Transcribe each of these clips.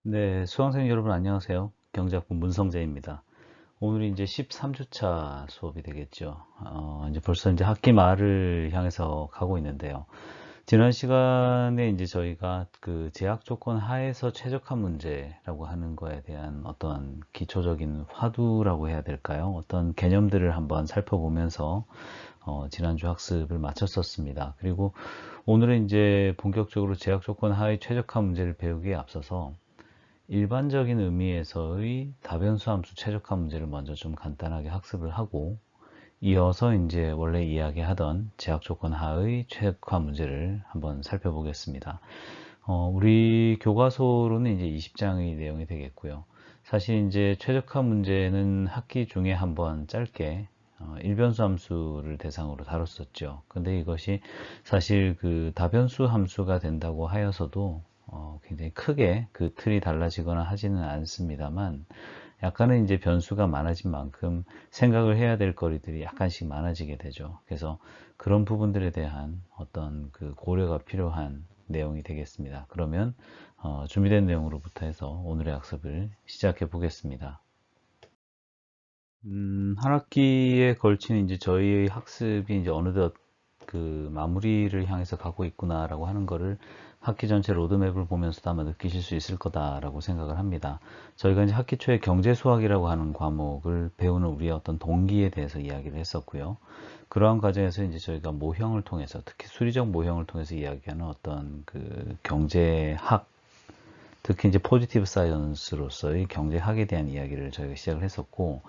네, 수강생 여러분 안녕하세요. 경제학부 문성재입니다. 오늘이 이제 13주차 수업이 되겠죠. 이제 벌써 이제 학기 말을 향해서 가고 있는데요. 지난 시간에 이제 저희가 그 제약 조건 하에서 최적화 문제라고 하는 거에 대한 어떤 기초적인 화두라고 해야 될까요? 어떤 개념들을 한번 살펴보면서 지난주 학습을 마쳤었습니다. 그리고 오늘은 이제 본격적으로 제약 조건 하의 최적화 문제를 배우기에 앞서서 일반적인 의미에서의 다변수 함수 최적화 문제를 먼저 좀 간단하게 학습을 하고 이어서 이제 원래 이야기하던 제약 조건 하의 최적화 문제를 한번 살펴보겠습니다. 우리 교과서로는 이제 20장의 내용이 되겠고요. 사실 이제 최적화 문제는 학기 중에 한번 짧게 일변수 함수를 대상으로 다뤘었죠. 근데 이것이 사실 그 다변수 함수가 된다고 하여서도 굉장히 크게 그 틀이 달라지거나 하지는 않습니다만 약간은 이제 변수가 많아진 만큼 생각을 해야 될 거리들이 약간씩 많아지게 되죠. 그래서 그런 부분들에 대한 어떤 그 고려가 필요한 내용이 되겠습니다. 그러면 준비된 내용으로부터 해서 오늘의 학습을 시작해 보겠습니다. 한 학기에 걸친 이제 저희의 학습이 이제 어느덧 그 마무리를 향해서 가고 있구나라고 하는 거를 학기 전체 로드맵을 보면서도 아마 느끼실 수 있을 거다라고 생각을 합니다. 저희가 이제 학기 초에 경제 수학이라고 하는 과목을 배우는 우리의 어떤 동기에 대해서 이야기를 했었고요. 그러한 과정에서 이제 저희가 모형을 통해서 특히 수리적 모형을 통해서 이야기하는 어떤 그 경제학 특히 이제 포지티브 사이언스로서의 경제학에 대한 이야기를 저희가 시작을 했었고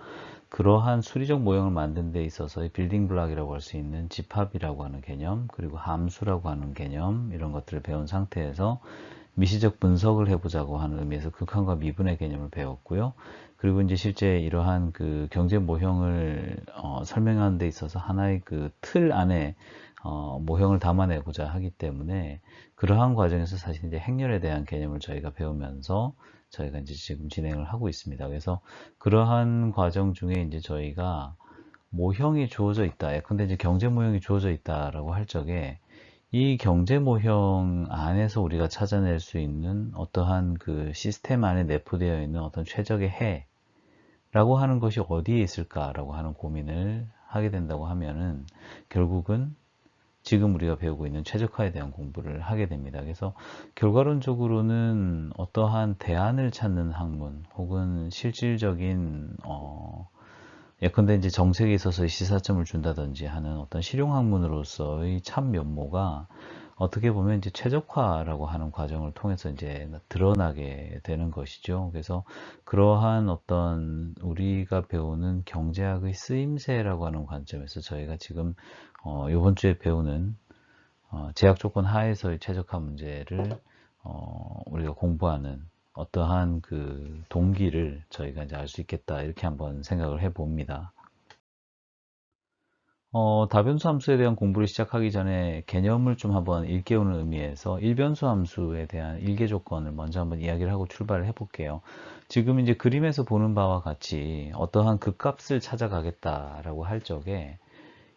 그러한 수리적 모형을 만든 데 있어서의 빌딩 블락이라고 할 수 있는 집합이라고 하는 개념 그리고 함수라고 하는 개념 이런 것들을 배운 상태에서 미시적 분석을 해보자고 하는 의미에서 극한과 미분의 개념을 배웠고요. 그리고 이제 실제 이러한 그 경제 모형을 설명하는 데 있어서 하나의 그 틀 안에 모형을 담아내고자 하기 때문에 그러한 과정에서 사실 이제 행렬에 대한 개념을 저희가 배우면서 저희가 이제 지금 진행을 하고 있습니다. 그래서 그러한 과정 중에 이제 저희가 모형이 주어져 있다. 예컨대 이제 경제 모형이 주어져 있다라고 할 적에 이 경제 모형 안에서 우리가 찾아낼 수 있는 어떠한 그 시스템 안에 내포되어 있는 어떤 최적의 해라고 하는 것이 어디에 있을까라고 하는 고민을 하게 된다고 하면은 결국은 지금 우리가 배우고 있는 최적화에 대한 공부를 하게 됩니다. 그래서 결과론적으로는 어떠한 대안을 찾는 학문 혹은 실질적인 예컨대 이제 정책에 있어서 시사점을 준다든지 하는 어떤 실용학문으로서의 참 면모가 어떻게 보면 이제 최적화라고 하는 과정을 통해서 이제 드러나게 되는 것이죠. 그래서 그러한 어떤 우리가 배우는 경제학의 쓰임새라고 하는 관점에서 저희가 지금 이번 주에 배우는 제약 조건 하에서의 최적화 문제를 우리가 공부하는 어떠한 그 동기를 저희가 이제 알 수 있겠다 이렇게 한번 생각을 해 봅니다. 다변수 함수에 대한 공부를 시작하기 전에 개념을 좀 한번 일깨우는 의미에서 일변수 함수에 대한 일계 조건을 먼저 한번 이야기를 하고 출발을 해 볼게요. 지금 이제 그림에서 보는 바와 같이 어떠한 극값을 찾아가겠다라고 할 적에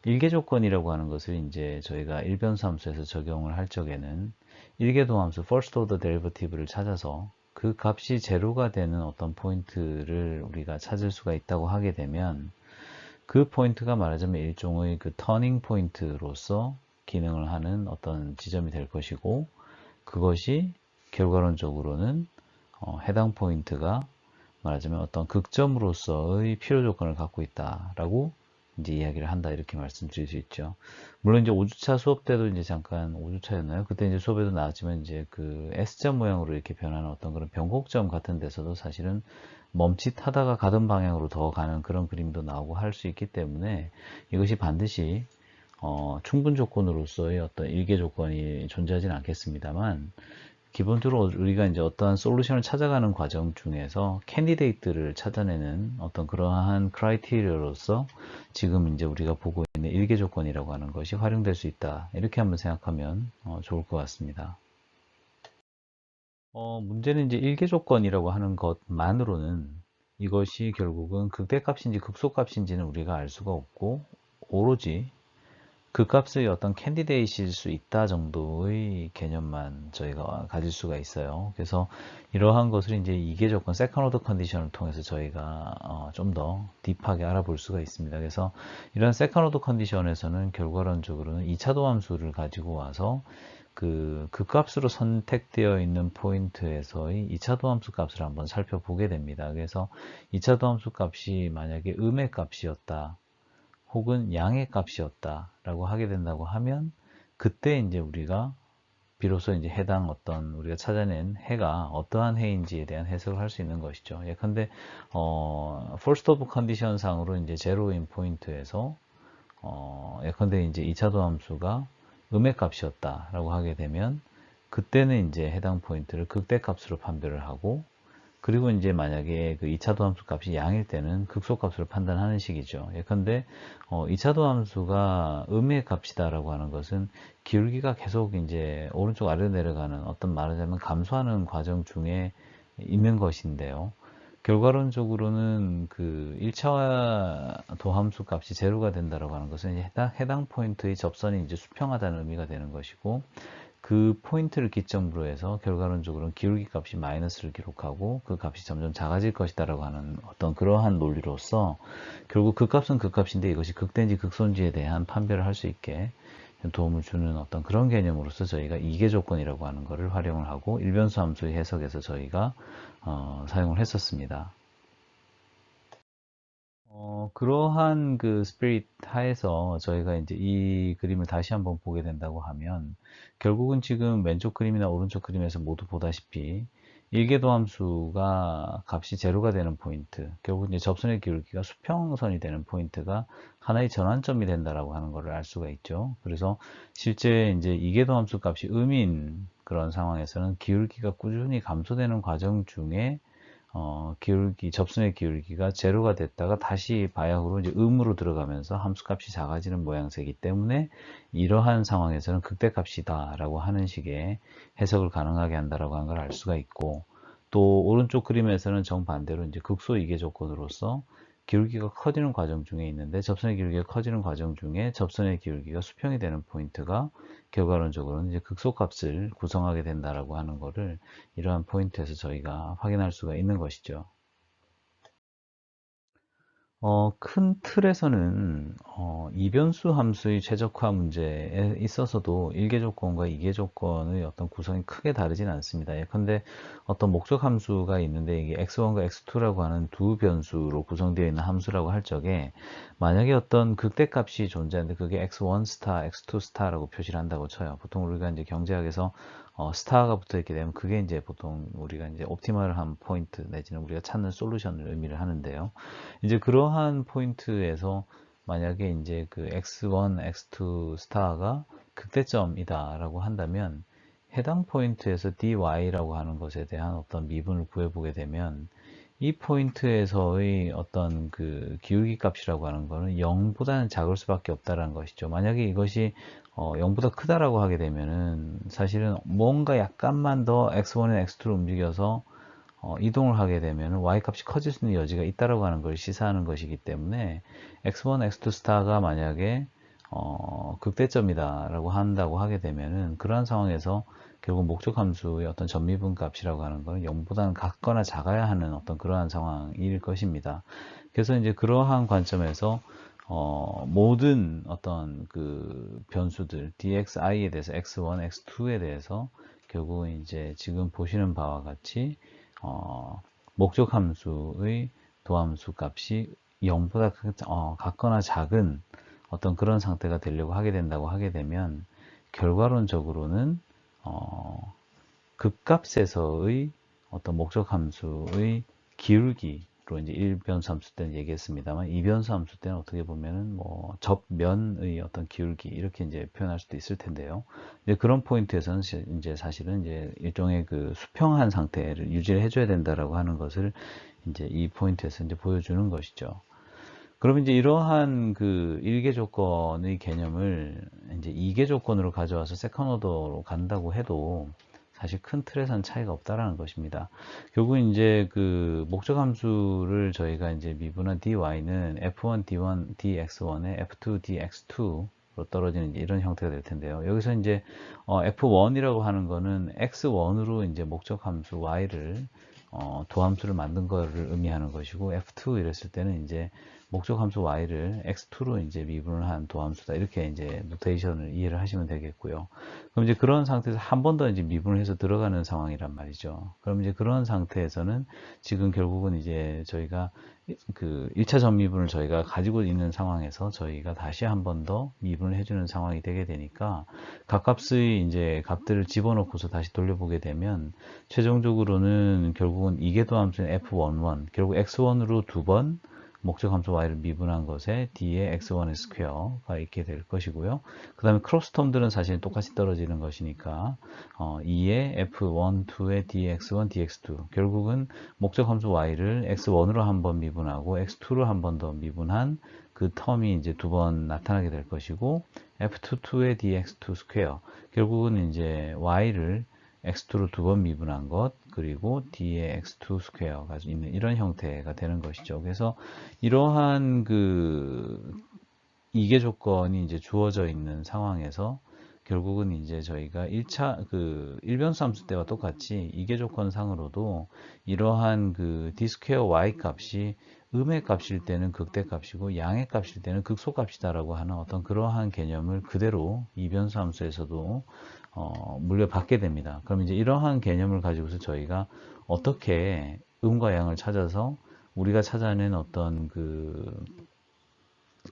일계 조건이라고 하는 것을 이제 저희가 일변수 함수에서 적용을 할 적에는 일계도 함수 first order derivative를 찾아서 그 값이 제로가 되는 어떤 포인트를 우리가 찾을 수가 있다고 하게 되면 그 포인트가 말하자면 일종의 그 터닝 포인트로서 기능을 하는 어떤 지점이 될 것이고 그것이 결과론적으로는 해당 포인트가 말하자면 어떤 극점으로서의 필요 조건을 갖고 있다라고 이제 이야기를 한다 이렇게 말씀드릴 수 있죠. 물론 이제 5주차 수업 때도 이제 잠깐 5주차였나요? 그때 이제 수업에도 나왔지만 이제 그 S점 모양으로 이렇게 변하는 어떤 그런 변곡점 같은 데서도 사실은 멈칫하다가 가던 방향으로 더 가는 그런 그림도 나오고 할 수 있기 때문에 이것이 반드시 충분 조건으로서의 어떤 일계 조건이 존재하지는 않겠습니다만 기본적으로 우리가 이제 어떠한 솔루션을 찾아가는 과정 중에서 캔디데이트를 찾아내는 어떤 그러한 크라이테리아로서 지금 이제 우리가 보고 있는 일계 조건이라고 하는 것이 활용될 수 있다. 이렇게 한번 생각하면 좋을 것 같습니다. 문제는 이제 일계 조건이라고 하는 것만으로는 이것이 결국은 극대값인지 극소값인지는 우리가 알 수가 없고 오로지 그 값의 어떤 캔디데이트일 수 있다 정도의 개념만 저희가 가질 수가 있어요. 그래서 이러한 것을 이제 이계 조건, 세컨 오더 컨디션을 통해서 저희가 좀 더 딥하게 알아볼 수가 있습니다. 그래서 이런 세컨 오더 컨디션에서는 결과론적으로는 2차도 함수를 가지고 와서 그 값으로 선택되어 있는 포인트에서의 2차도 함수 값을 한번 살펴보게 됩니다. 그래서 2차도 함수 값이 만약에 음의 값이었다, 혹은 양의 값이었다 라고 하게 된다고 하면, 그때 이제 우리가 비로소 이제 해당 어떤 우리가 찾아낸 해가 어떠한 해인지에 대한 해석을 할 수 있는 것이죠. 예컨대 first of condition 상으로 이제 제로인 포인트에서 예컨대 이제 2차도 함수가 음의 값이었다 라고 하게 되면, 그때는 이제 해당 포인트를 극대값으로 판별을 하고, 그리고 이제 만약에 그 2차도 함수 값이 양일 때는 극소값으로 판단하는 식이죠. 예컨대 2차도 함수가 음의 값이다라고 하는 것은 기울기가 계속 이제 오른쪽 아래로 내려가는, 어떤 말하자면 감소하는 과정 중에 있는 것인데요. 결과론적으로는 그 1차 도함수 값이 제로가 된다라고 하는 것은 해당 포인트의 접선이 이제 수평하다는 의미가 되는 것이고, 그 포인트를 기점으로 해서 결과론적으로는 기울기 값이 마이너스를 기록하고 그 값이 점점 작아질 것이다라고 하는 어떤 그러한 논리로서, 결국 그 값은 그 값인데 이것이 극대인지 극소인지에 대한 판별을 할 수 있게 도움을 주는 어떤 그런 개념으로서 저희가 이계 조건이라고 하는 것을 활용을 하고 일변수 함수의 해석에서 저희가 사용을 했었습니다. 그러한 그 스피릿 하에서 저희가 이제 이 그림을 다시 한번 보게 된다고 하면, 결국은 지금 왼쪽 그림이나 오른쪽 그림에서 모두 보다시피 일계도 함수가 값이 제로가 되는 포인트, 결국 이제 접선의 기울기가 수평선이 되는 포인트가 하나의 전환점이 된다라고 하는 것을 알 수가 있죠. 그래서 실제 이제 이계도 함수 값이 음인 그런 상황에서는 기울기가 꾸준히 감소되는 과정 중에 접선의 기울기가 제로가 됐다가 다시 바야흐로 이제 음으로 들어가면서 함수값이 작아지는 모양새이기 때문에, 이러한 상황에서는 극대값이다 라고 하는 식의 해석을 가능하게 한다라고 하는 걸 알 수가 있고, 또 오른쪽 그림에서는 정반대로 이제 극소 이계 조건으로서 기울기가 커지는 과정 중에 있는데, 접선의 기울기가 커지는 과정 중에 접선의 기울기가 수평이 되는 포인트가 결과론적으로는 이제 극소값을 구성하게 된다라고 하는 것을 이러한 포인트에서 저희가 확인할 수가 있는 것이죠. 큰 틀에서는 이변수 함수의 최적화 문제에 있어서도 일계 조건과 이계 조건의 어떤 구성이 크게 다르진 않습니다. 예컨대 어떤 목적 함수가 있는데 이게 x1과 x2라고 하는 두 변수로 구성되어 있는 함수라고 할 적에, 만약에 어떤 극대값이 존재하는데 그게 x1 스타, x2 스타라고 표시를 한다고 쳐요. 보통 우리가 이제 경제학에서 스타가 붙어 있게 되면 그게 이제 보통 우리가 이제 옵티멀한 포인트 내지는 우리가 찾는 솔루션을 의미를 하는데요. 이제 그러한 포인트에서 만약에 이제 그 x1, x2 스타가 극대점이다라고 한다면, 해당 포인트에서 dy라고 하는 것에 대한 어떤 미분을 구해보게 되면, 이 포인트에서의 어떤 그 기울기 값이라고 하는 거는 0보다는 작을 수밖에 없다라는 것이죠. 만약에 이것이 0보다 크다라고 하게 되면은 사실은 뭔가 약간만 더 x1에 x2로 움직여서 이동을 하게 되면 y값이 커질 수 있는 여지가 있다라고 하는 걸 시사하는 것이기 때문에, x1, x2 스타가 만약에 극대점이다라고 한다고 하게 되면은, 그러한 상황에서 결국 목적 함수의 어떤 전미분 값이라고 하는 것은 0보다는 같거나 작아야 하는 어떤 그러한 상황일 것입니다. 그래서 이제 그러한 관점에서 모든 어떤 그 변수들 dxi에 대해서 x1, x2에 대해서 결국은 이제 지금 보시는 바와 같이 목적 함수의 도함수 값이 0보다 같거나 작은 어떤 그런 상태가 되려고 하게 된다고 하게 되면, 결과론적으로는 극값에서의 어떤 목적 함수의 기울기로 이제 1변수 함수 때는 얘기했습니다만, 2변수 함수 때는 어떻게 보면은 뭐 접면의 어떤 기울기 이렇게 이제 표현할 수도 있을 텐데요. 이제 그런 포인트에서는 이제 사실은 이제 일종의 그 수평한 상태를 유지를 해줘야 된다라고 하는 것을 이제 이 포인트에서 이제 보여주는 것이죠. 그럼 이제 이러한 그 1계 조건의 개념을 이제 2계 조건으로 가져와서 세컨 오더로 간다고 해도 사실 큰 틀에서는 차이가 없다라는 것입니다. 결국 이제 그 목적 함수를 저희가 이제 미분한 dy는 f1 d1 dx1에 f2 dx2 떨어지는 이런 형태가 될 텐데요. 여기서 이제 f1이라고 하는 거는 x1으로 이제 목적 함수 y를 도함수를 만든 거를 의미하는 것이고, f2 이랬을 때는 이제 목적 함수 y를 x2로 이제 미분을 한 도함수다. 이렇게 이제 노테이션을 이해를 하시면 되겠고요. 그럼 이제 그런 상태에서 한 번 더 이제 미분을 해서 들어가는 상황이란 말이죠. 그럼 이제 그런 상태에서는 지금 결국은 이제 저희가 그 1차 전미분을 저희가 가지고 있는 상황에서 저희가 다시 한 번 더 미분을 해주는 상황이 되게 되니까 각값의 이제 값들을 집어넣고서 다시 돌려보게 되면 최종적으로는 결국은 이계도함수인 f11 결국 x1으로 두 번 목적 함수 y를 미분한 것에 d의 x1의 스퀘어가 있게 될 것이고요. 그 다음에 크로스 텀들은 사실 똑같이 떨어지는 것이니까 2의 f1, 2의 dx1, dx2 결국은 목적 함수 y를 x1으로 한 번 미분하고 x2로 한 번 더 미분한 그 텀이 이제 두 번 나타나게 될 것이고 f2, 2의 dx2 스퀘어 결국은 이제 y를 x2로 두 번 미분한 것 그리고 d의 x2 스퀘어가 있는 이런 형태가 되는 것이죠. 그래서 이러한 그 이계 조건이 이제 주어져 있는 상황에서 결국은 이제 저희가 1차 그 일변수 함수 때와 똑같이 이계 조건 상으로도 이러한 그 d 스퀘어 y 값이 음의 값일 때는 극대 값이고 양의 값일 때는 극소 값이다라고 하는 어떤 그러한 개념을 그대로 이변수 함수에서도 물려받게 됩니다. 그럼 이제 이러한 개념을 가지고서 저희가 어떻게 음과 양을 찾아서 우리가 찾아낸 어떤 그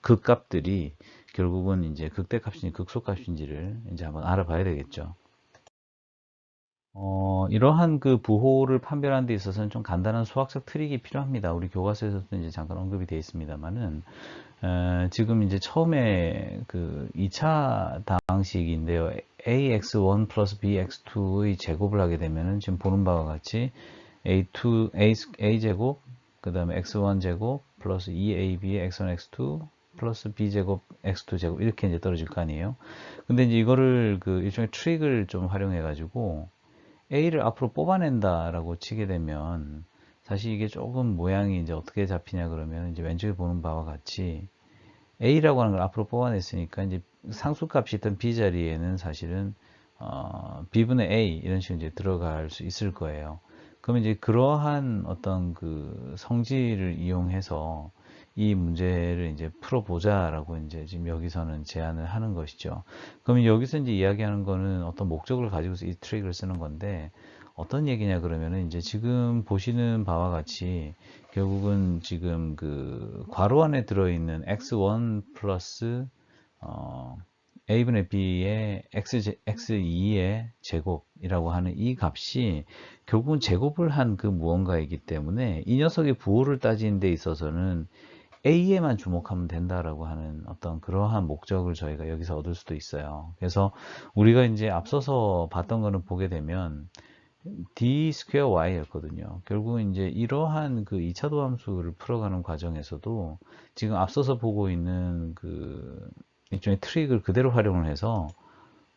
극값들이 결국은 이제 극대값인지 극소값인지를 이제 한번 알아봐야 되겠죠. 이러한 그 부호를 판별하는 데 있어서는 좀 간단한 수학적 트릭이 필요합니다. 우리 교과서에서도 이제 잠깐 언급이 되어 있습니다만은, 지금 이제 처음에 그 2차 방식인데요. ax1 플러스 bx2의 제곱을 하게 되면은 지금 보는 바와 같이 a 제곱, 그 다음에 x1 제곱 플러스 2ab의 x1, x2 플러스 b제곱, x2 제곱 이렇게 이제 떨어질 거 아니에요. 근데 이제 이거를 그 일종의 트릭을 좀 활용해 가지고 A를 앞으로 뽑아낸다라고 치게 되면 사실 이게 조금 모양이 이제 어떻게 잡히냐 그러면 이제 왼쪽에 보는 바와 같이 A라고 하는 걸 앞으로 뽑아냈으니까 이제 상수값이 있던 B 자리에는 사실은 B분의 A 이런 식으로 이제 들어갈 수 있을 거예요. 그러면 이제 그러한 어떤 그 성질을 이용해서 이 문제를 이제 풀어보자라고 이제 지금 여기서는 제안을 하는 것이죠. 그러면 여기서 이제 이야기하는 거는 어떤 목적을 가지고서 이 트릭을 쓰는 건데 어떤 얘기냐 그러면은 이제 지금 보시는 바와 같이 결국은 지금 그 괄호 안에 들어있는 x1 플러스 a분의 b의 x2의 제곱이라고 하는 이 값이 결국은 제곱을 한 그 무언가이기 때문에 이 녀석의 부호를 따지는 데 있어서는 A에만 주목하면 된다라고 하는 어떤 그러한 목적을 저희가 여기서 얻을 수도 있어요. 그래서 우리가 이제 앞서서 봤던 거는 보게 되면 d 스퀘어 y였거든요. 결국은 이제 이러한 그 2차 도함수를 풀어가는 과정에서도 지금 앞서서 보고 있는 그 일종의 트릭을 그대로 활용을 해서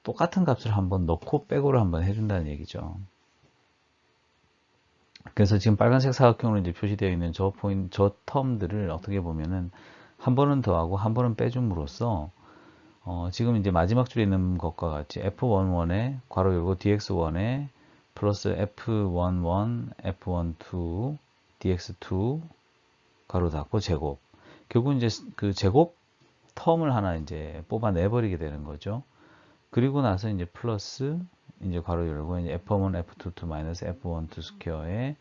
똑같은 값을 한번 넣고 빼고를 한번 해준다는 얘기죠. 그래서 지금 빨간색 사각형으로 이제 표시되어 있는 저 포인트, 저 텀들을 어떻게 보면은 한 번은 더하고 한 번은 빼줌으로써 지금 이제 마지막 줄에 있는 것과 같이 f11에 괄호 열고 dx1에 플러스 f11, f12, dx2 괄호 닫고 제곱. 결국 이제 그 제곱 텀을 하나 이제 뽑아내 버리게 되는 거죠. 그리고 나서 이제 플러스 이제 괄호 열고 이제 f1, f22 마이너스 f12 스퀘어에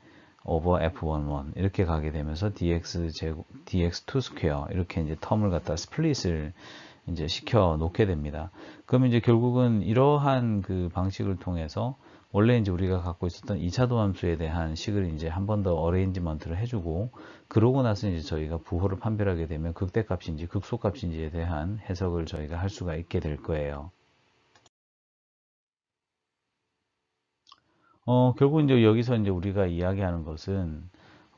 오버 f11 이렇게 가게 되면서 dx 제곱, dx2 스퀘어 이렇게 이제 텀을 갖다 스플릿을 이제 시켜 놓게 됩니다. 그러면 이제 결국은 이러한 그 방식을 통해서 원래 이제 우리가 갖고 있었던 2차 도함수에 대한 식을 이제 한 번 더 어레인지먼트를 해주고 그러고 나서 이제 저희가 부호를 판별하게 되면 극대값인지 극소값인지에 대한 해석을 저희가 할 수가 있게 될 거예요. 결국 이제 여기서 이제 우리가 이야기하는 것은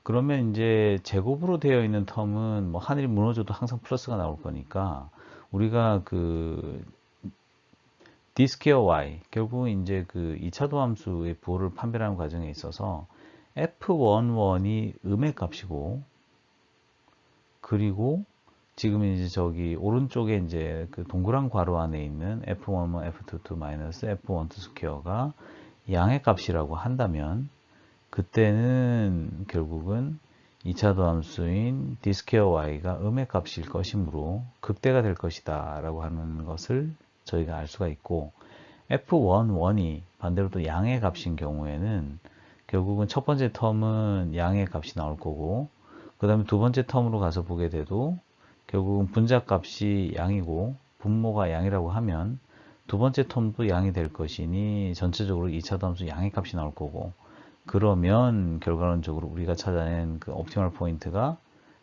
그러면 이제 제곱으로 되어 있는 텀은 뭐 하늘이 무너져도 항상 플러스가 나올 거니까 우리가 그 d 스퀘어 y 결국 이제 그 2차 도함수의 부호를 판별하는 과정에 있어서 f11이 음의 값이고 그리고 지금 이제 저기 오른쪽에 이제 그 동그란 괄호 안에 있는 f11, f22 마이너스 f12 스퀘어가 양의 값이라고 한다면 그때는 결국은 2차 도함수인 d 스퀘어 y가 음의 값일 것이므로 극대가 될 것이다 라고 하는 것을 저희가 알 수가 있고, f11이 반대로 또 양의 값인 경우에는 결국은 첫 번째 텀은 양의 값이 나올 거고, 그 다음에 두 번째 텀으로 가서 보게 돼도 결국은 분자값이 양이고 분모가 양이라고 하면 두 번째 텀도 양이 될 것이니 전체적으로 2차 함수 양의 값이 나올 거고, 그러면 결과론적으로 우리가 찾아낸 그 옵티멀 포인트가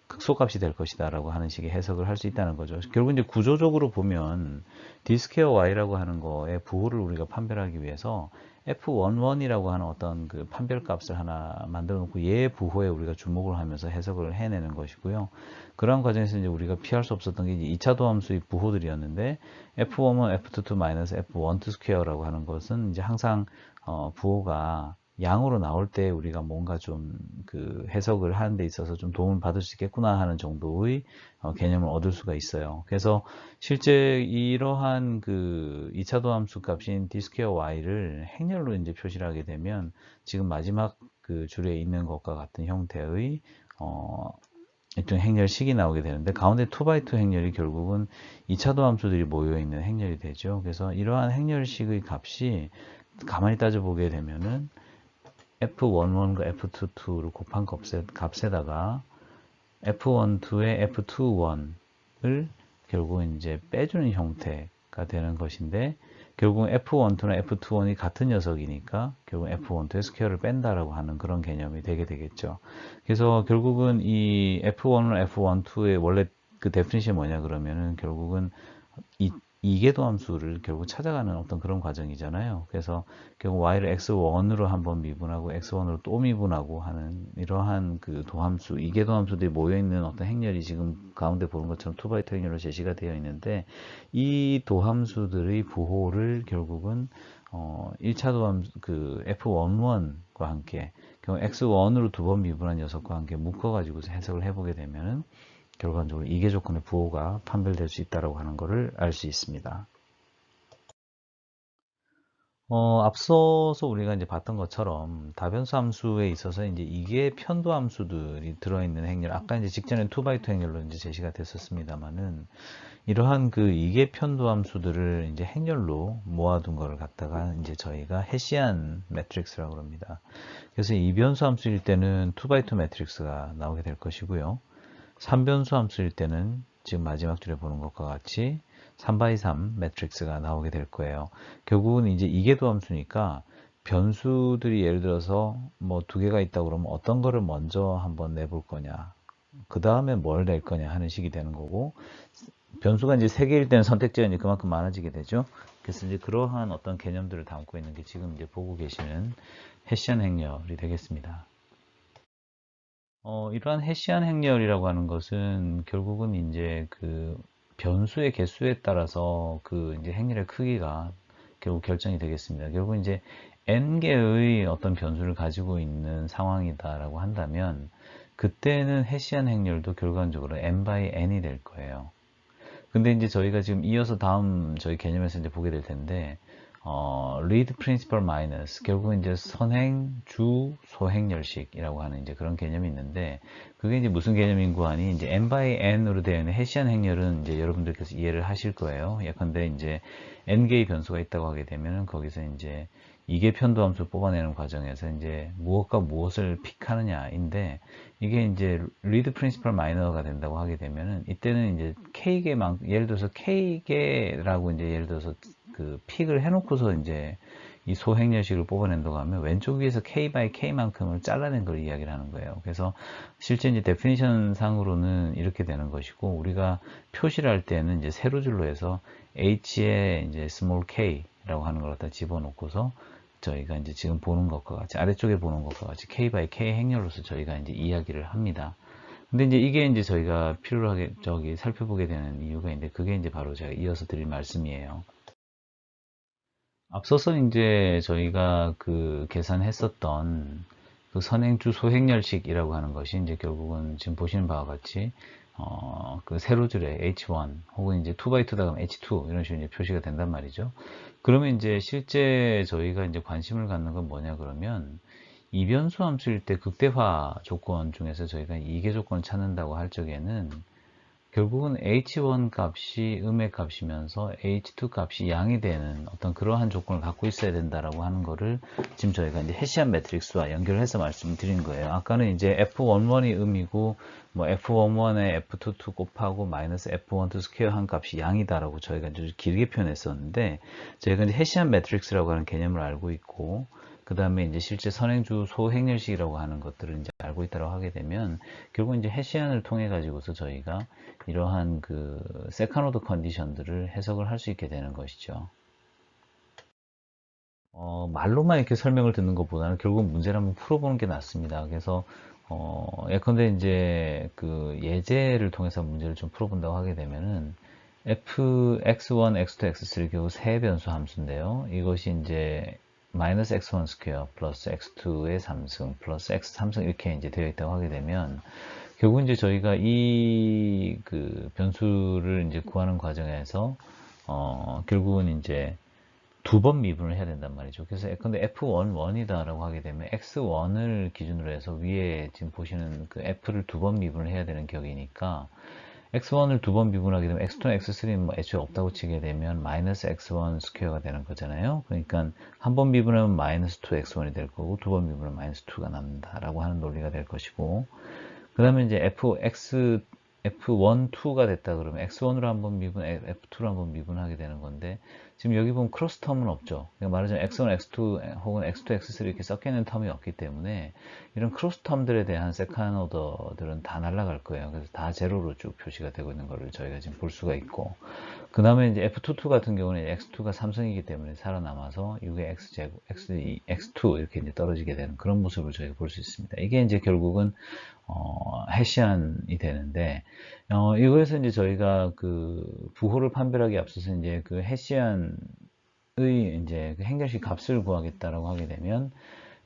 극소값이 될 것이다 라고 하는 식의 해석을 할 수 있다는 거죠. 결국 이제 구조적으로 보면 d 스퀘어 y라고 하는 거의 부호를 우리가 판별하기 위해서 f11이라고 하는 어떤 그 판별 값을 하나 만들어 놓고 얘의 부호에 우리가 주목을 하면서 해석을 해내는 것이고요. 그러한 과정에서 이제 우리가 피할 수 없었던 게 이제 2차 도함수의 부호들이었는데, f11, f22 마이너스 f12 스퀘어라고 하는 것은 이제 항상 부호가 양으로 나올 때 우리가 뭔가 좀 그 해석을 하는 데 있어서 좀 도움을 받을 수 있겠구나 하는 정도의 개념을 얻을 수가 있어요. 그래서 실제 이러한 그 2차 도함수 값인 d 스퀘어 y를 행렬로 이제 표시를 하게 되면 지금 마지막 그 줄에 있는 것과 같은 형태의 일종 행렬식이 나오게 되는데, 가운데 2x2 행렬이 결국은 2차 도함수들이 모여 있는 행렬이 되죠. 그래서 이러한 행렬식의 값이 가만히 따져보게 되면은 f11과 f22를 곱한 값에다가 f12의 f21을 결국은 이제 빼주는 형태가 되는 것인데, 결국은 f12나 f21이 같은 녀석이니까 결국 f12의 스퀘어를 뺀다라고 하는 그런 개념이 되게 되겠죠. 그래서 결국은 이 f1과 f12의 원래 그 데피니션이 뭐냐 그러면은 결국은 이계도 함수를 결국 찾아가는 어떤 그런 과정이잖아요. 그래서 결국 y를 x1으로 한번 미분하고 x1으로 또 미분하고 하는 이러한 그 도함수, 이계도 함수들이 모여있는 어떤 행렬이 지금 가운데 보는 것처럼 2x2 행렬로 제시가 되어 있는데, 이 도함수들의 부호를 결국은 1차 도함수 그 f11과 함께 결국 x1으로 두 번 미분한 녀석과 함께 묶어가지고 해석을 해보게 되면은 결과적으로 이계 조건의 부호가 판별될 수 있다고 하는 것을 알 수 있습니다. 앞서서 우리가 이제 봤던 것처럼 다변수 함수에 있어서 이제 이계 편도 함수들이 들어있는 행렬, 아까 이제 직전에 2x2 행렬로 이제 제시가 됐었습니다만은, 이러한 그 이계 편도 함수들을 이제 행렬로 모아둔 거를 갖다가 이제 저희가 헤시안 매트릭스라고 합니다. 그래서 이변수 함수일 때는 2x2 매트릭스가 나오게 될 것이고요. 3변수 함수일 때는 지금 마지막 줄에 보는 것과 같이 3x3 매트릭스가 나오게 될 거예요. 결국은 이제 이계도 함수니까 변수들이 예를 들어서 뭐 두 개가 있다고 그러면 어떤 거를 먼저 한번 내볼 거냐, 그 다음에 뭘 낼 거냐 하는 식이 되는 거고, 변수가 이제 세 개일 때는 선택지가 이제 그만큼 많아지게 되죠. 그래서 이제 그러한 어떤 개념들을 담고 있는 게 지금 이제 보고 계시는 헤시안 행렬이 되겠습니다. 이러한 헤시안 행렬이라고 하는 것은 결국은 이제 그 변수의 개수에 따라서 그 이제 행렬의 크기가 결국 결정이 되겠습니다. 결국 이제 n개의 어떤 변수를 가지고 있는 상황이다라고 한다면 그때는 헤시안 행렬도 결과적으로 n by n이 될 거예요. 근데 이제 저희가 지금 이어서 다음 저희 개념에서 이제 보게 될 텐데, lead principal minus, 결국은 이제 선행, 주, 소행열식이라고 하는 이제 그런 개념이 있는데, 그게 이제 무슨 개념인고 하니, 이제 n by n으로 되어 있는 헤시안 행렬은 이제 여러분들께서 이해를 하실 거예요. 예컨대 이제 n 개의 변수가 있다고 하게 되면은 거기서 이제 이계 편도함수 뽑아내는 과정에서 이제 무엇과 무엇을 픽하느냐인데, 이게 이제 lead principal minor가 된다고 하게 되면은 이때는 이제 k개만, 예를 들어서 k개라고 이제 예를 들어서 그 픽을 해놓고서 이제 이 소행렬식을 뽑아낸다고 하면 왼쪽 위에서 k by k만큼을 잘라낸 걸 이야기를 하는 거예요. 그래서 실제 이제 데피니션 상으로는 이렇게 되는 것이고, 우리가 표시를 할 때는 이제 세로줄로 해서 h에 이제 small k라고 하는 걸 갖다 집어넣고서 저희가 이제 지금 보는 것과 같이, 아래쪽에 보는 것과 같이 k by k 행렬로서 저희가 이제 이야기를 합니다. 근데 이제 이게 이제 저희가 필요하게 살펴보게 되는 이유가 있는데, 그게 이제 바로 제가 이어서 드릴 말씀이에요. 앞서서 이제 저희가 그 계산했었던 그 선행주 소행렬식이라고 하는 것이 이제 결국은 지금 보시는 바와 같이 그 세로줄에 H1 혹은 이제 2x2다 그러면 H2 이런 식으로 이제 표시가 된단 말이죠. 그러면 이제 실제 저희가 이제 관심을 갖는 건 뭐냐 그러면 이변수 함수일 때 극대화 조건 중에서 저희가 이계 조건을 찾는다고 할 적에는 결국은 H1 값이 음의 값이면서 H2 값이 양이 되는 어떤 그러한 조건을 갖고 있어야 된다라고 하는 거를 지금 저희가 이제 헤시안 매트릭스와 연결해서 말씀드린 거예요. 아까는 이제 F11이 음이고 뭐 F11에 F22 곱하고 마이너스 F12 스퀘어 한 값이 양이다라고 저희가 이제 길게 표현했었는데 저희가 이제 헤시안 매트릭스라고 하는 개념을 알고 있고 그 다음에 이제 실제 선행주 소행렬식이라고 하는 것들을 이제 알고 있다고 하게 되면 결국 이제 헤시안을 통해 가지고서 저희가 이러한 그 세컨 오더 컨디션들을 해석을 할 수 있게 되는 것이죠. 말로만 이렇게 설명을 듣는 것보다는 결국 문제를 한번 풀어보는 게 낫습니다. 그래서 예컨대 이제 그 예제를 통해서 문제를 좀 풀어본다고 하게 되면은 fx1, x2, x3 결국 세 변수 함수인데요. 이것이 이제 마이너스 x1 스퀘어 플러스 x2의 3승 플러스 x 3승 이렇게 이제 되어 있다고 하게 되면 결국 이제 저희가 이 그 변수를 이제 구하는 과정에서 결국은 이제 두 번 미분을 해야 된단 말이죠. 그래서 근데 F11이다라고 하게 되면 X1을 기준으로 해서 위에 지금 보시는 그 F를 두 번 미분을 해야 되는 격이니까 X1을 두 번 미분하게 되면 X2, X3는 뭐 애초에 없다고 치게 되면 마이너스 X1 스퀘어가 되는 거잖아요. 그러니까 한 번 미분하면 마이너스 2X1이 될 거고 두 번 미분하면 마이너스 2가 남는다라고 하는 논리가 될 것이고 그 다음에 이제 F1, 2가 됐다 그러면 X1으로 한번 미분, F2로 한번 미분하게 되는 건데, 지금 여기 보면 크로스 텀은 없죠. 그러니까 말하자면 X1, X2 혹은 X2, X3 이렇게 섞여 있는 텀이 없기 때문에, 이런 크로스 텀들에 대한 세컨 오더들은 다 날아갈 거예요. 그래서 다 제로로 쭉 표시가 되고 있는 거를 저희가 지금 볼 수가 있고, 그 다음에 이제 F22 같은 경우는 X2가 삼성이기 때문에 살아남아서 6의 X제곱, X2, X2 이렇게 이제 떨어지게 되는 그런 모습을 저희가 볼 수 있습니다. 이게 이제 결국은 헤시안이 되는데, 이거에서 이제 저희가 그 부호를 판별하기 앞서서 이제 그 헤시안의 이제 그 행렬식 값을 구하겠다라고 하게 되면,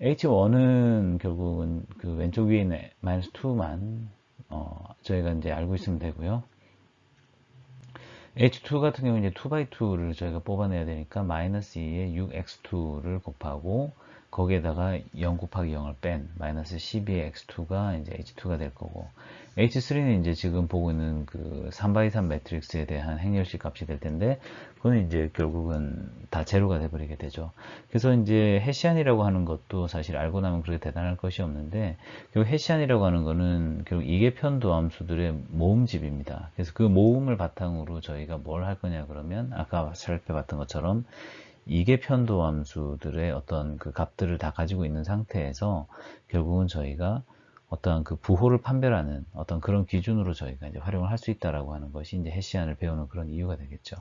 H1은 결국은 그 왼쪽 위에 있는 마이너스 2만, 저희가 이제 알고 있으면 되고요. H2 같은 경우는 이제 2x2를 저희가 뽑아내야 되니까 마이너스 2에 6x2를 곱하고 거기에다가 0 곱하기 0을 뺀 마이너스 12의 x2가 이제 H2가 될 거고 H3는 이제 지금 보고 있는 그 3x3 매트릭스에 대한 행렬식 값이 될 텐데 그거는 이제 결국은 다 제로가 돼버리게 되죠. 그래서 이제 헤시안이라고 하는 것도 사실 알고 나면 그렇게 대단할 것이 없는데 결국 헤시안이라고 하는 거는 결국 이계편도 함수들의 모음집입니다. 그래서 그 모음을 바탕으로 저희가 뭘 할 거냐 그러면 아까 살펴봤던 것처럼 이계편도 함수들의 어떤 그 값들을 다 가지고 있는 상태에서 결국은 저희가 어떤 그 부호를 판별하는 어떤 그런 기준으로 저희가 이제 활용을 할 수 있다라고 하는 것이 이제 헤시안을 배우는 그런 이유가 되겠죠.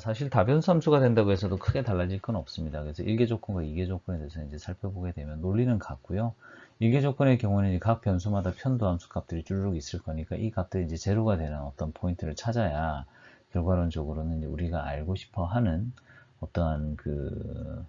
사실 다변수 함수가 된다고 해서도 크게 달라질 건 없습니다. 그래서 1계 조건과 2계 조건에 대해서 이제 살펴보게 되면 논리는 같고요. 1계 조건의 경우는 각 변수마다 편도 함수 값들이 쭈르륵 있을 거니까 이 값들이 이제 제로가 되는 어떤 포인트를 찾아야 결과론적으로는 이제 우리가 알고 싶어 하는 어떠한 그,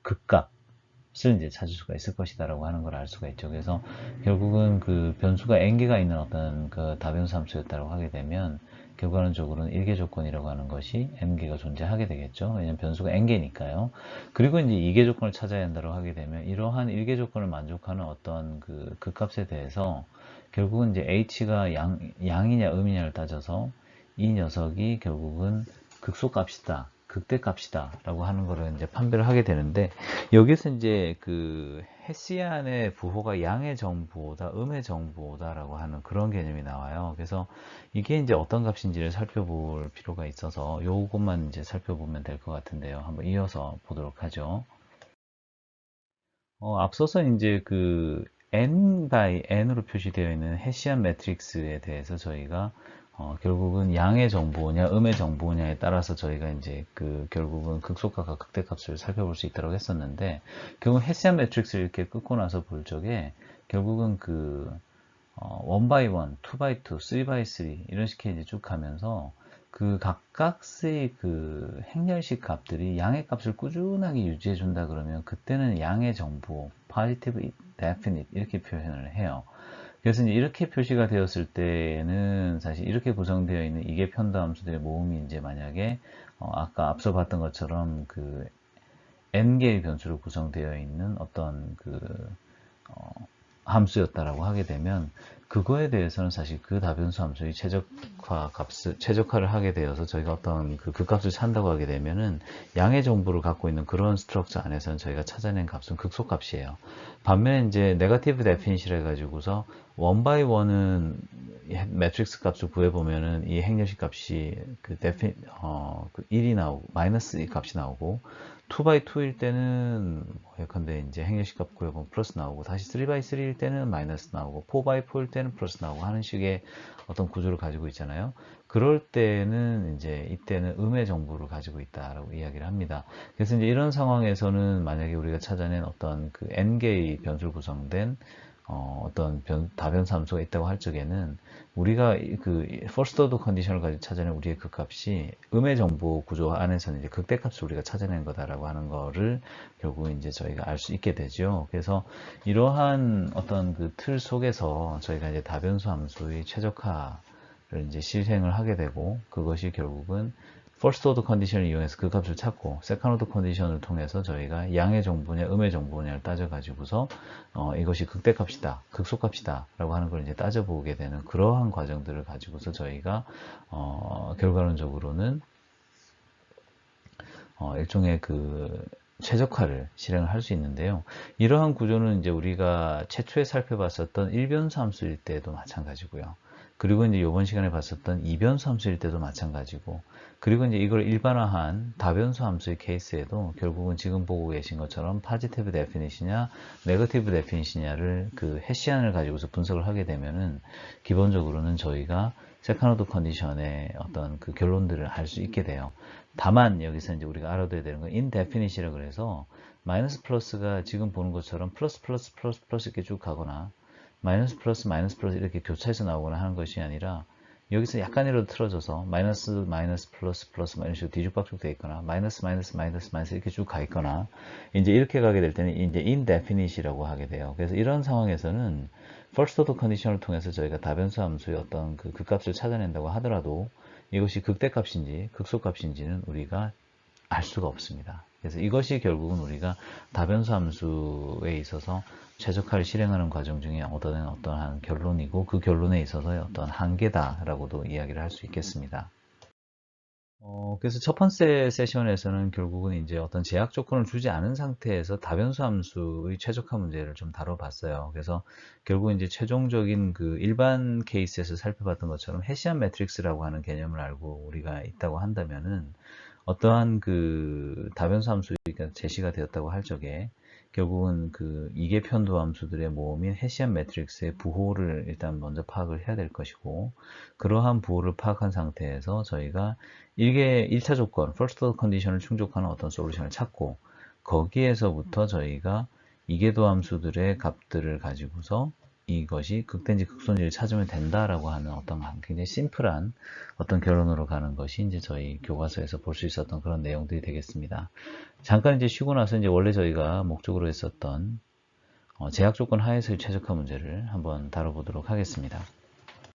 극값을 이제 찾을 수가 있을 것이다라고 하는 걸 알 수가 있죠. 그래서 결국은 그 변수가 n개가 있는 어떤 그 다변수 함수였다고 하게 되면 결과론적으로는 1개 조건이라고 하는 것이 n개가 존재하게 되겠죠. 왜냐하면 변수가 n개니까요. 그리고 이제 2개 조건을 찾아야 한다고 하게 되면 이러한 1개 조건을 만족하는 어떤 그 극값에 대해서 결국은 이제 h가 양이냐 음이냐를 따져서 이 녀석이 결국은 극소값이다. 극대값이다 라고 하는 거를 이제 판별을 하게 되는데 여기서 이제 그 헤시안의 부호가 양의 정부호다 음의 정부호다 라고 하는 그런 개념이 나와요. 그래서 이게 이제 어떤 값인지를 살펴볼 필요가 있어서 요것만 이제 살펴보면 될 것 같은데요. 한번 이어서 보도록 하죠. 앞서서 이제 그 n by n으로 표시되어 있는 헤시안 매트릭스에 대해서 저희가 결국은 양의 정보냐, 음의 정보냐에 따라서 저희가 이제 그 결국은 극소값과 극대값을 살펴볼 수 있다고 했었는데, 결국 헤시안 매트릭스를 이렇게 끊고 나서 볼 적에 결국은 그 1 by 1, 2 by 2, 3 by 3 이런 식의 이제 쭉 가면서 그 각각의 그 행렬식 값들이 양의 값을 꾸준하게 유지해 준다 그러면 그때는 양의 정보, positive, definite 이렇게 표현을 해요. 그래서 이제 이렇게 표시가 되었을 때는 사실 이렇게 구성되어 있는 이계 편도 함수들의 모음이 이제 만약에 아까 앞서 봤던 것처럼 그 n개의 변수로 구성되어 있는 어떤 그 함수였다라고 하게 되면 그거에 대해서는 사실 그 다변수 함수의 최적화를 하게 되어서 저희가 어떤 그 극값을 찾는다고 하게 되면은 양의 정보를 갖고 있는 그런 스트럭처 안에서는 저희가 찾아낸 값은 극소값이에요. 반면에 이제 네거티브 데피니시를 해가지고서 원 바이 원은 매트릭스 값을 구해보면은 이 행렬식 값이 그 1이 나오고 마이너스 이 값이 나오고 2x2일 때는 예컨대 이제 행렬식 값 구해보면 플러스 나오고 다시 3x3일 때는 마이너스 나오고 4x4일 때는 플러스 나오고 하는 식의 어떤 구조를 가지고 있잖아요. 그럴 때는 이제 이때는 음의 정보를 가지고 있다라고 이야기를 합니다. 그래서 이제 이런 상황에서는 만약에 우리가 찾아낸 어떤 그 n개의 변수로 구성된 어떤 다변수 함수가 있다고 할 적에는 우리가 그 first order 컨디션을 가지고 찾아낸 우리의 그 값이 음의 정보 구조 안에서는 이제 극대값을 우리가 찾아낸 거다라고 하는 거를 결국 이제 저희가 알 수 있게 되죠. 그래서 이러한 어떤 그 틀 속에서 저희가 이제 다변수 함수의 최적화를 이제 실행을 하게 되고 그것이 결국은 first order 컨디션을 이용해서 그 값을 찾고 second order 컨디션을 통해서 저희가 양의 정보냐 음의 정보냐를 따져 가지고서 이것이 극대값이다 극소값이다 라고 하는 걸 이제 따져보게 되는 그러한 과정들을 가지고서 저희가 결과론적으로는 일종의 그 최적화를 실행을 할 수 있는데요. 이러한 구조는 이제 우리가 최초에 살펴봤었던 일변수 함수일 때도 마찬가지고요. 그리고 이제 이번 시간에 봤었던 이변수 함수일 때도 마찬가지고, 그리고 이제 이걸 일반화한 다변수 함수의 케이스에도 결국은 지금 보고 계신 것처럼 파지티브 데피니시냐, 네거티브 데피니시냐를 그 해시안을 가지고서 분석을 하게 되면은 기본적으로는 저희가 세컨드 컨디션의 어떤 그 결론들을 알 수 있게 돼요. 다만 여기서 이제 우리가 알아둬야 되는 건 인데피니시라 그래서 마이너스 플러스가 지금 보는 것처럼 플러스 플러스 플러스 플러스 이렇게 쭉 가거나 마이너스 플러스 마이너스 플러스 이렇게 교차해서 나오거나 하는 것이 아니라 여기서 약간이라도 틀어져서 마이너스 마이너스 플러스 플러스 이런 식으로 뒤죽박죽 돼 있거나 마이너스 마이너스 마이너스 마이너스 이렇게 쭉 가 있거나 이제 이렇게 가게 될 때는 이제 인데피니시라고 하게 돼요. 그래서 이런 상황에서는 first order 컨디션을 통해서 저희가 다변수 함수의 어떤 그 극값을 찾아낸다고 하더라도 이것이 극대값인지 극소값인지는 우리가 알 수가 없습니다. 그래서 이것이 결국은 우리가 다변수 함수에 있어서 최적화를 실행하는 과정 중에 얻어낸 어떠한 결론이고 그 결론에 있어서의 어떤 한계다라고도 이야기를 할 수 있겠습니다. 그래서 첫 번째 세션에서는 결국은 이제 어떤 제약 조건을 주지 않은 상태에서 다변수 함수의 최적화 문제를 좀 다뤄봤어요. 그래서 결국 이제 최종적인 그 일반 케이스에서 살펴봤던 것처럼 해시안 매트릭스라고 하는 개념을 알고 우리가 있다고 한다면은 어떠한 그 다변수 함수가 제시가 되었다고 할 적에 결국은 그 이계 편도 함수들의 모음인 해시안 매트릭스의 부호를 일단 먼저 파악을 해야 될 것이고, 그러한 부호를 파악한 상태에서 저희가 1차 조건, first condition을 충족하는 어떤 솔루션을 찾고, 거기에서부터 저희가 이계도 함수들의 값들을 가지고서 이것이 극대인지 극소인지를 찾으면 된다라고 하는 어떤 굉장히 심플한 어떤 결론으로 가는 것이 이제 저희 교과서에서 볼 수 있었던 그런 내용들이 되겠습니다. 잠깐 이제 쉬고 나서 이제 원래 저희가 목적으로 했었던 제약 조건 하에서의 최적화 문제를 한번 다뤄보도록 하겠습니다.